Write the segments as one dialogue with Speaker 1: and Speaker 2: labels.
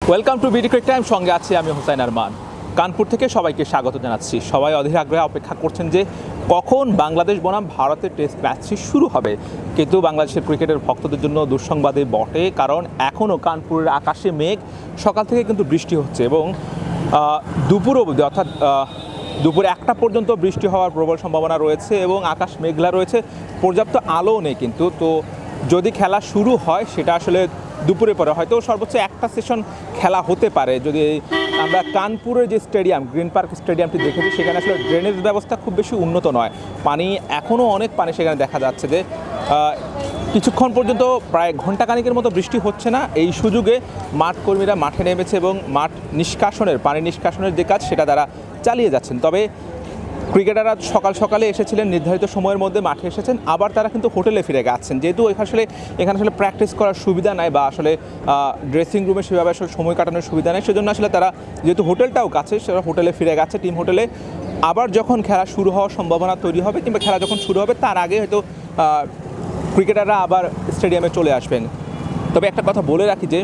Speaker 1: Welcome to BD cric time, সঙ্গে আছি আমি হুসাইন আরমান। কানপুর থেকে সবাইকে স্বাগত জানাচ্ছি। সবাই অধীর আগ্রহে অপেক্ষা করছেন যে কখন বাংলাদেশ বনাম ভারতের টেস্ট ম্যাচটি শুরু হবে, কিন্তু বাংলাদেশের ক্রিকেটের ভক্তদের জন্য দুঃসংবাদই বটে, কারণ এখনও কানপুরের আকাশে মেঘ, সকাল থেকে কিন্তু বৃষ্টি হচ্ছে এবং দুপুর অবধি অর্থাৎ দুপুর 1টা পর্যন্ত বৃষ্টি হওয়ার প্রবল সম্ভাবনা রয়েছে এবং আকাশ মেঘলা রয়েছে, পর্যাপ্ত আলোও নেই কিন্তু। তো যদি খেলা শুরু হয় সেটা আসলে দুপুরে পরে হয়তো সর্বোচ্চ একটা সেশন খেলা হতে পারে। যদি আমরা কানপুরের যে স্টেডিয়াম, গ্রিন পার্ক স্টেডিয়ামটি দেখেছি, সেখানে আসলে ড্রেনেজ ব্যবস্থা খুব বেশি উন্নত নয়, পানি এখনও অনেক পানি সেখানে দেখা যাচ্ছে। যে কিছুক্ষণ পর্যন্ত প্রায় ঘণ্টাখানেকের মতো বৃষ্টি হচ্ছে না, এই সুযোগে মাঠ কর্মীরা মাঠে নেমেছে এবং মাঠ নিষ্কাশনের, পানি নিষ্কাশনের যে কাজ সেটা তারা চালিয়ে যাচ্ছেন। তবে ক্রিকেটাররা সকাল সকালে এসেছিলেন, নির্ধারিত সময়ের মধ্যে মাঠে এসেছেন, আবার তারা কিন্তু হোটেলে ফিরে গেছেন, যেহেতু এখানে আসলে প্র্যাকটিস করার সুবিধা নাই বা আসলে ড্রেসিং রুমে সেভাবে আসলে সময় কাটানোর সুবিধা নেই। সেজন্য আসলে তারা, যেহেতু হোটেলটাও কাছে, সেটা হোটেলে ফিরে গেছে, টিম হোটেলে। আবার যখন খেলা শুরু হওয়ার সম্ভাবনা তৈরি হবে কিংবা খেলা যখন শুরু হবে তার আগে হয়তো ক্রিকেটাররা আবার স্টেডিয়ামে চলে আসবেন। তবে একটা কথা বলে রাখি যে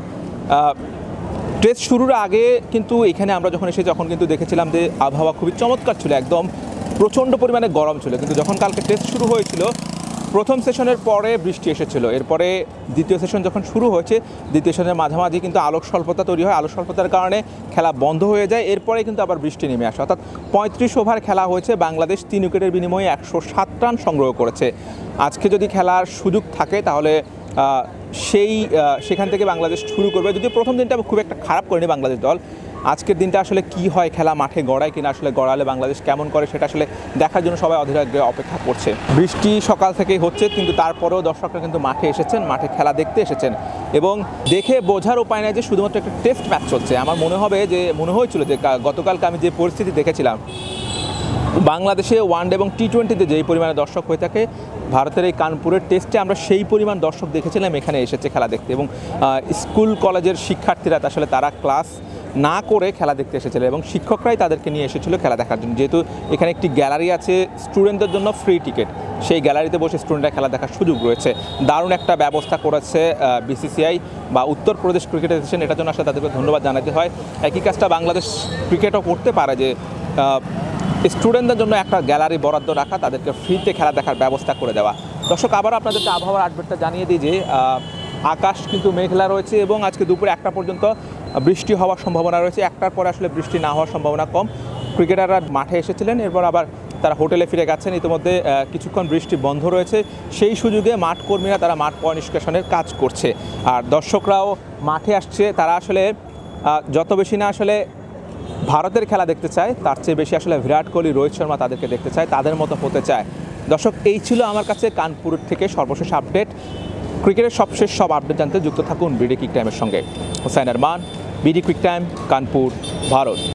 Speaker 1: টেস্ট শুরুর আগে কিন্তু এখানে আমরা যখন এসে কিন্তু দেখেছিলাম যে আবহাওয়া খুবই চমৎকার ছিল, একদম প্রচণ্ড পরিমাণে গরম ছিল। কিন্তু যখন কালকে টেস্ট শুরু হয়েছিল, প্রথম সেশনের পরে বৃষ্টি এসেছিল, এরপরে দ্বিতীয় সেশন যখন শুরু হয়েছে, দ্বিতীয় সেশনের মাঝামাঝি কিন্তু আলোক স্বল্পতা তৈরি হয়, আলোক স্বল্পতার কারণে খেলা বন্ধ হয়ে যায়, এরপরে কিন্তু আবার বৃষ্টি নেমে আসে। অর্থাৎ 35 ওভার খেলা হয়েছে, বাংলাদেশ 3 উইকেটের বিনিময়ে 107 রান সংগ্রহ করেছে। আজকে যদি খেলার সুযোগ থাকে তাহলে সেখান থেকে বাংলাদেশ শুরু করবে। যদি প্রথম দিনটা খুব একটা খারাপ করেনি বাংলাদেশ দল, আজকের দিনটা আসলে কি হয়, খেলা মাঠে গড়ায় কিনা, আসলে গড়ালে বাংলাদেশ কেমন করে সেটা আসলে দেখার জন্য সবাই অধীর আগ্রহে অপেক্ষা করছে। বৃষ্টি সকাল থেকেই হচ্ছে, কিন্তু তারপরেও দর্শকরা কিন্তু মাঠে এসেছেন, মাঠে খেলা দেখতে এসেছেন এবং দেখে বোঝার উপায় নেই যে শুধুমাত্র একটা টেস্ট ম্যাচ চলছে। আমার মনে হয়েছিল যে গতকালকে আমি যে পরিস্থিতি দেখেছিলাম, বাংলাদেশে ওয়ানডে এবং টি20তে যেই পরিমাণে দর্শক হয়ে থাকে, ভারতের এই কানপুরের টেস্টে আমরা সেই পরিমাণ দর্শক দেখেছিলাম এখানে এসেছে খেলা দেখতে। এবং স্কুল কলেজের শিক্ষার্থীরা আসলে তারা ক্লাস না করে খেলা দেখতে এসেছিল এবং শিক্ষকরাই তাদেরকে নিয়ে এসেছিল খেলা দেখার জন্য। যেহেতু এখানে একটি গ্যালারি আছে স্টুডেন্টদের জন্য ফ্রি টিকিট, সেই গ্যালারিতে বসে স্টুডেন্টরা খেলা দেখার সুযোগ রয়েছে। দারুণ একটা ব্যবস্থা করেছে বিসিসিআই বা উত্তরপ্রদেশ ক্রিকেট অ্যাসোসিয়েশন, এটার জন্য আসলে তাদেরকে ধন্যবাদ জানাতে হয়। একই কাজটা বাংলাদেশ ক্রিকেটও করতে পারে, যে স্টুডেন্টদের জন্য একটা গ্যালারি বরাদ্দ রাখা, তাদেরকে ফ্রিতে খেলা দেখার ব্যবস্থা করে দেওয়া। দর্শক, আবার আপনাদেরকে আবহাওয়ার আপডেটটা জানিয়ে দিই যে আকাশ কিন্তু মেঘলা রয়েছে এবং আজকে দুপুরে 1টা পর্যন্ত বৃষ্টি হওয়ার সম্ভাবনা রয়েছে। 1টার পরে আসলে বৃষ্টি না হওয়ার সম্ভাবনা কম। ক্রিকেটাররা মাঠে এসেছিলেন, এরপর আবার তারা হোটেলে ফিরে গেছেন। ইতিমধ্যে কিছুক্ষণ বৃষ্টি বন্ধ রয়েছে, সেই সুযোগে মাঠ কর্মীরা তারা মাঠ পরিষ্কারের কাজ করছে, আর দর্শকরাও মাঠে আসছে। তারা আসলে যত বেশি না আসলে ভারতের খেলা দেখতে চায়, তার চেয়ে বেশি আসলে বিরাট কোহলি, রোহিত শর্মা তাদেরকে দেখতে চায়, তাদের মতো হতে চায়। দর্শক, এই ছিল আমার কাছে কানপুর থেকে সর্বশেষ আপডেট। ক্রিকেটের সবশেষ সব আপডেট জানতে যুক্ত থাকুন বিডি ক্রিক টাইমের সঙ্গে। Hussain Arman, BD cric time, Kanpur, Bharat.